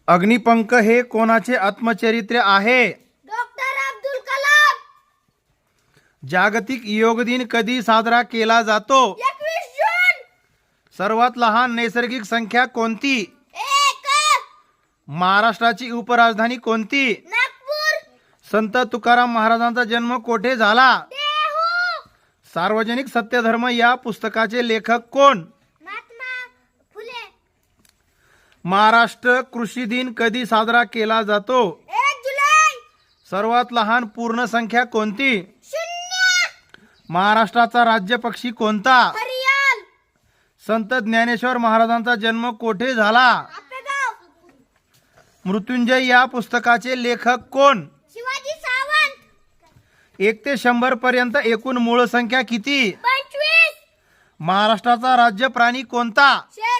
अग्निपंख हे कोणाचे आत्मचरित्र आहे? डॉक्टर अब्दुल कलाम. जागतिक योग दिन कधी साजरा केला जातो? 21 जून. सर्वात लहान नैसर्गिक संख्या कोणती? 1. महाराष्ट्राची उपराजधानी कोणती? नागपूर. संत तुकाराम महाराजांचा जन्म कोठे झाला? देहू. सार्वजनिक सत्यधर्म या पुस्तकाचे लेखक कोण? महात्मा फुले. महाराष्ट्र कृषी दिन कधी साजरा केला जातो? 1 जुलै. सर्वात लहान पूर्ण संख्या कोणती? 0. महाराष्ट्राचा राज्य पक्षी कोणता? हरियाल. संत ज्ञानेश्वर महाराजांचा जन्म कोठे झाला? आपेगाव. मृत्युंजय या पुस्तकाचे लेखक कोण? शिवाजी सावंत. 1 ते 100 पर्यंत एकूण मूळ संख्या किती? 25. महाराष्ट्राचा राज्य प्राणी कोणता? शेर.